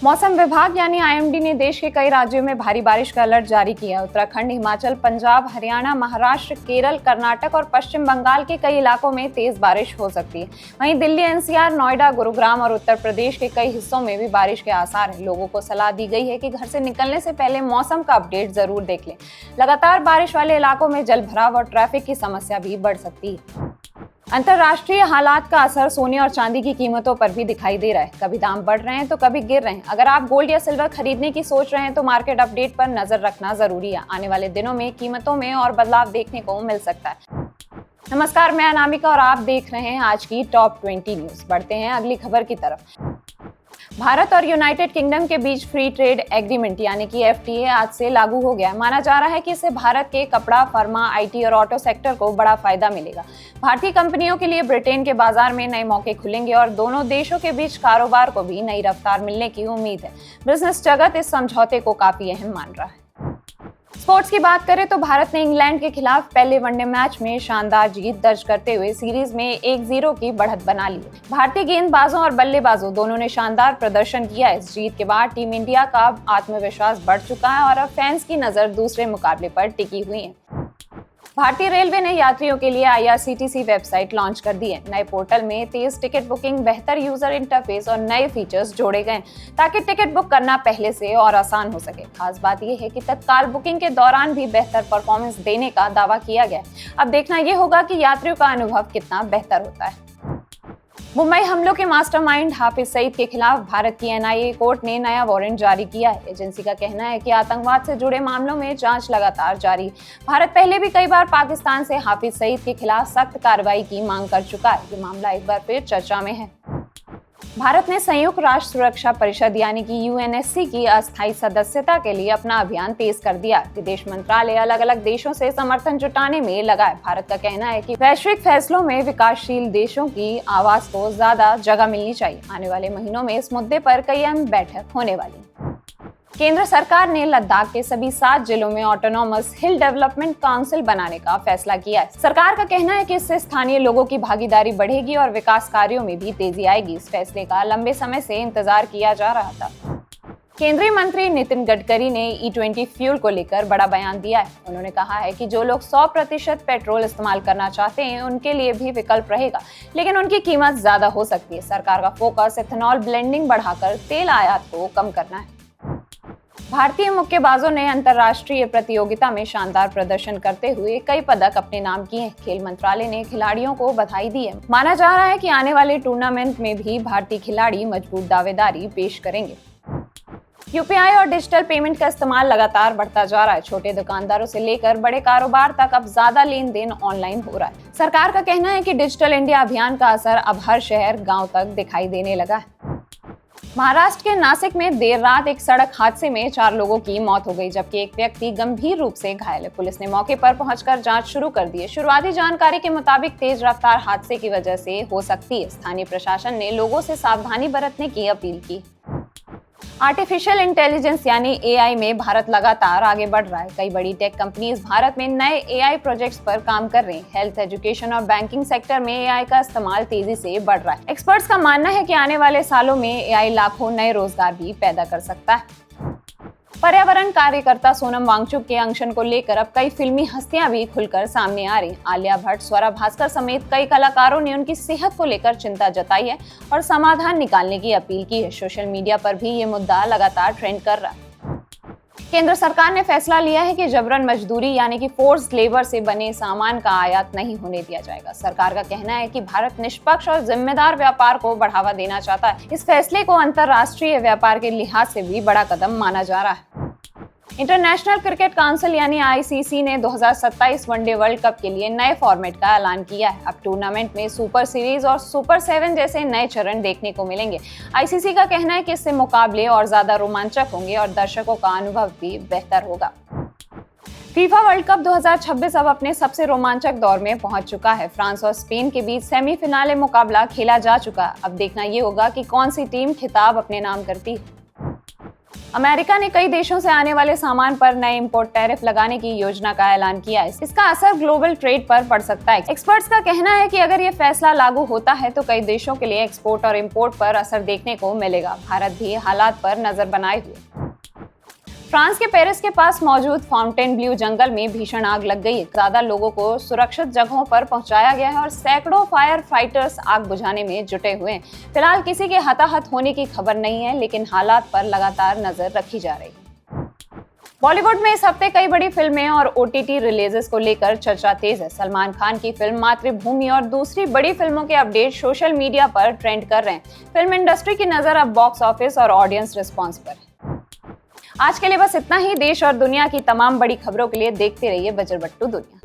मौसम विभाग यानी आईएमडी ने देश के कई राज्यों में भारी बारिश का अलर्ट जारी किया है। उत्तराखंड, हिमाचल, पंजाब, हरियाणा, महाराष्ट्र, केरल, कर्नाटक और पश्चिम बंगाल के कई इलाकों में तेज बारिश हो सकती है। वहीं दिल्ली, एनसीआर, नोएडा, गुरुग्राम और उत्तर प्रदेश के कई हिस्सों में भी बारिश के आसार हैं। लोगों को सलाह दी गई है कि घर से निकलने से पहले मौसम का अपडेट जरूर देख लें। लगातार बारिश वाले इलाकों में जलभराव और ट्रैफिक की समस्या भी बढ़ सकती है। अंतर्राष्ट्रीय हालात का असर सोने और चांदी की कीमतों पर भी दिखाई दे रहा है। कभी दाम बढ़ रहे हैं तो कभी गिर रहे हैं। अगर आप गोल्ड या सिल्वर खरीदने की सोच रहे हैं तो मार्केट अपडेट पर नजर रखना जरूरी है। आने वाले दिनों में कीमतों में और बदलाव देखने को मिल सकता है। नमस्कार, मैं अनामिका और आप देख रहे हैं आज की टॉप 20 न्यूज। बढ़ते हैं अगली खबर की तरफ। भारत और यूनाइटेड किंगडम के बीच फ्री ट्रेड एग्रीमेंट यानी कि एफटीए आज से लागू हो गया है। माना जा रहा है कि इससे भारत के कपड़ा, फर्मा, आईटी और ऑटो सेक्टर को बड़ा फायदा मिलेगा। भारतीय कंपनियों के लिए ब्रिटेन के बाजार में नए मौके खुलेंगे और दोनों देशों के बीच कारोबार को भी नई रफ्तार मिलने की उम्मीद है। बिजनेस जगत इस समझौते को काफी अहम मान रहा है। स्पोर्ट्स की बात करें तो भारत ने इंग्लैंड के खिलाफ पहले वनडे मैच में शानदार जीत दर्ज करते हुए सीरीज में 1-0 की बढ़त बना ली। भारतीय गेंदबाजों और बल्लेबाजों दोनों ने शानदार प्रदर्शन किया। इस जीत के बाद टीम इंडिया का आत्मविश्वास बढ़ चुका है और अब फैंस की नजर दूसरे मुकाबले पर टिकी हुई है। भारतीय रेलवे ने यात्रियों के लिए आईआरसीटीसी वेबसाइट लॉन्च कर दी है। नए पोर्टल में तेज टिकट बुकिंग, बेहतर यूजर इंटरफेस और नए फीचर्स जोड़े गए ताकि टिकट बुक करना पहले से और आसान हो सके। खास बात यह है कि तत्काल बुकिंग के दौरान भी बेहतर परफॉर्मेंस देने का दावा किया गया है। अब देखना यह होगा कि यात्रियों का अनुभव कितना बेहतर होता है। मुंबई हमलों के मास्टरमाइंड हाफिज सईद के खिलाफ भारत की एनआईए कोर्ट ने नया वारंट जारी किया है। एजेंसी का कहना है कि आतंकवाद से जुड़े मामलों में जांच लगातार जारी है। भारत पहले भी कई बार पाकिस्तान से हाफिज सईद के खिलाफ सख्त कार्रवाई की मांग कर चुका है। ये मामला एक बार फिर चर्चा में है। भारत ने संयुक्त राष्ट्र सुरक्षा परिषद यानी कि यूएनएससी की अस्थायी सदस्यता के लिए अपना अभियान तेज कर दिया। विदेश मंत्रालय अलग अलग देशों से समर्थन जुटाने में लगा है। भारत का कहना है कि वैश्विक फैसलों में विकासशील देशों की आवाज को ज्यादा जगह मिलनी चाहिए। आने वाले महीनों में इस मुद्दे पर कई अहम बैठक होने वाली। केंद्र सरकार ने लद्दाख के सभी 7 जिलों में ऑटोनॉमस हिल डेवलपमेंट काउंसिल बनाने का फैसला किया है। सरकार का कहना है कि इससे स्थानीय लोगों की भागीदारी बढ़ेगी और विकास कार्यों में भी तेजी आएगी। इस फैसले का लंबे समय से इंतजार किया जा रहा था। केंद्रीय मंत्री नितिन गडकरी ने E20 फ्यूल को लेकर बड़ा बयान दिया है। उन्होंने कहा है कि जो लोग 100% पेट्रोल इस्तेमाल करना चाहते हैं उनके लिए भी विकल्प रहेगा, लेकिन उनकी कीमत ज्यादा हो सकती है। सरकार का फोकस इथेनॉल ब्लेंडिंग बढ़ाकर तेल आयात को कम करना है। भारतीय मुक्केबाजों ने अंतर्राष्ट्रीय प्रतियोगिता में शानदार प्रदर्शन करते हुए कई पदक अपने नाम किए हैं। खेल मंत्रालय ने खिलाड़ियों को बधाई दी है। माना जा रहा है कि आने वाले टूर्नामेंट में भी भारतीय खिलाड़ी मजबूत दावेदारी पेश करेंगे। यूपीआई और डिजिटल पेमेंट का इस्तेमाल लगातार बढ़ता जा रहा है। छोटे दुकानदारों से लेकर बड़े कारोबार तक अब ज्यादा लेन देन ऑनलाइन हो रहा है। सरकार का कहना है कि डिजिटल इंडिया अभियान का असर अब हर शहर, गाँव तक दिखाई देने लगा है। महाराष्ट्र के नासिक में देर रात एक सड़क हादसे में 4 लोगों की मौत हो गई, जबकि एक व्यक्ति गंभीर रूप से घायल है। पुलिस ने मौके पर पहुंचकर जांच शुरू कर दी है। शुरुआती जानकारी के मुताबिक तेज रफ्तार हादसे की वजह से हो सकती है। स्थानीय प्रशासन ने लोगों से सावधानी बरतने की अपील की। आर्टिफिशियल इंटेलिजेंस यानी एआई में भारत लगातार आगे बढ़ रहा है। कई बड़ी टेक कंपनीज भारत में नए एआई प्रोजेक्ट्स पर काम कर रही हैं। हेल्थ, एजुकेशन और बैंकिंग सेक्टर में एआई का इस्तेमाल तेजी से बढ़ रहा है। एक्सपर्ट्स का मानना है कि आने वाले सालों में एआई लाखों नए रोजगार भी पैदा कर सकता है। पर्यावरण कार्यकर्ता सोनम वांगचुक के अनशन को लेकर अब कई फिल्मी हस्तियां भी खुलकर सामने आ रही। आलिया भट्ट, स्वरा भास्कर समेत कई कलाकारों ने उनकी सेहत को लेकर चिंता जताई है और समाधान निकालने की अपील की है। सोशल मीडिया पर भी ये मुद्दा लगातार ट्रेंड कर रहा है। केंद्र सरकार ने फैसला लिया है कि जबरन मजदूरी यानी कि फोर्स्ड लेबर से बने सामान का आयात नहीं होने दिया जाएगा। सरकार का कहना है कि भारत निष्पक्ष और जिम्मेदार व्यापार को बढ़ावा देना चाहता है। इस फैसले को अंतर्राष्ट्रीय व्यापार के लिहाज से भी बड़ा कदम माना जा रहा है। इंटरनेशनल क्रिकेट काउंसिल यानी आईसीसी ने 2027 वनडे वर्ल्ड कप के लिए नए फॉर्मेट का ऐलान किया है। अब टूर्नामेंट में सुपर सीरीज और सुपर 7 जैसे नए चरण देखने को मिलेंगे। आईसीसी का कहना है कि इससे मुकाबले और ज्यादा रोमांचक होंगे और दर्शकों का अनुभव भी बेहतर होगा। फीफा वर्ल्ड कप 2026 अब अपने सबसे रोमांचक दौर में पहुंच चुका है। फ्रांस और स्पेन के बीच सेमीफिनाले मुकाबला खेला जा चुका है। अब देखना ये होगा कि कौन सी टीम खिताब अपने नाम करती है। अमेरिका ने कई देशों से आने वाले सामान पर नए इंपोर्ट टैरिफ लगाने की योजना का ऐलान किया है। इसका असर ग्लोबल ट्रेड पर पड़ सकता है। एक्सपर्ट्स का कहना है कि अगर ये फैसला लागू होता है तो कई देशों के लिए एक्सपोर्ट और इंपोर्ट पर असर देखने को मिलेगा। भारत भी हालात पर नजर बनाए हुए। फ्रांस के पेरिस के पास मौजूद फाउंटेनब्लू जंगल में भीषण आग लग गई है। ज्यादा लोगों को सुरक्षित जगहों पर पहुंचाया गया है और सैकड़ों फायर फाइटर्स आग बुझाने में जुटे हुए हैं। फिलहाल किसी के हताहत होने की खबर नहीं है, लेकिन हालात पर लगातार नजर रखी जा रही है। बॉलीवुड में इस हफ्ते कई बड़ी फिल्में और OTT रिलीजेस को लेकर चर्चा तेज है। सलमान खान की फिल्म मातृभूमि और दूसरी बड़ी फिल्मों के अपडेट सोशल मीडिया पर ट्रेंड कर रहे हैं। फिल्म इंडस्ट्री की नजर अब बॉक्स ऑफिस और ऑडियंस रिस्पॉन्स पर है। आज के लिए बस इतना ही। देश और दुनिया की तमाम बड़ी खबरों के लिए देखते रहिए बजरबट्टू दुनिया।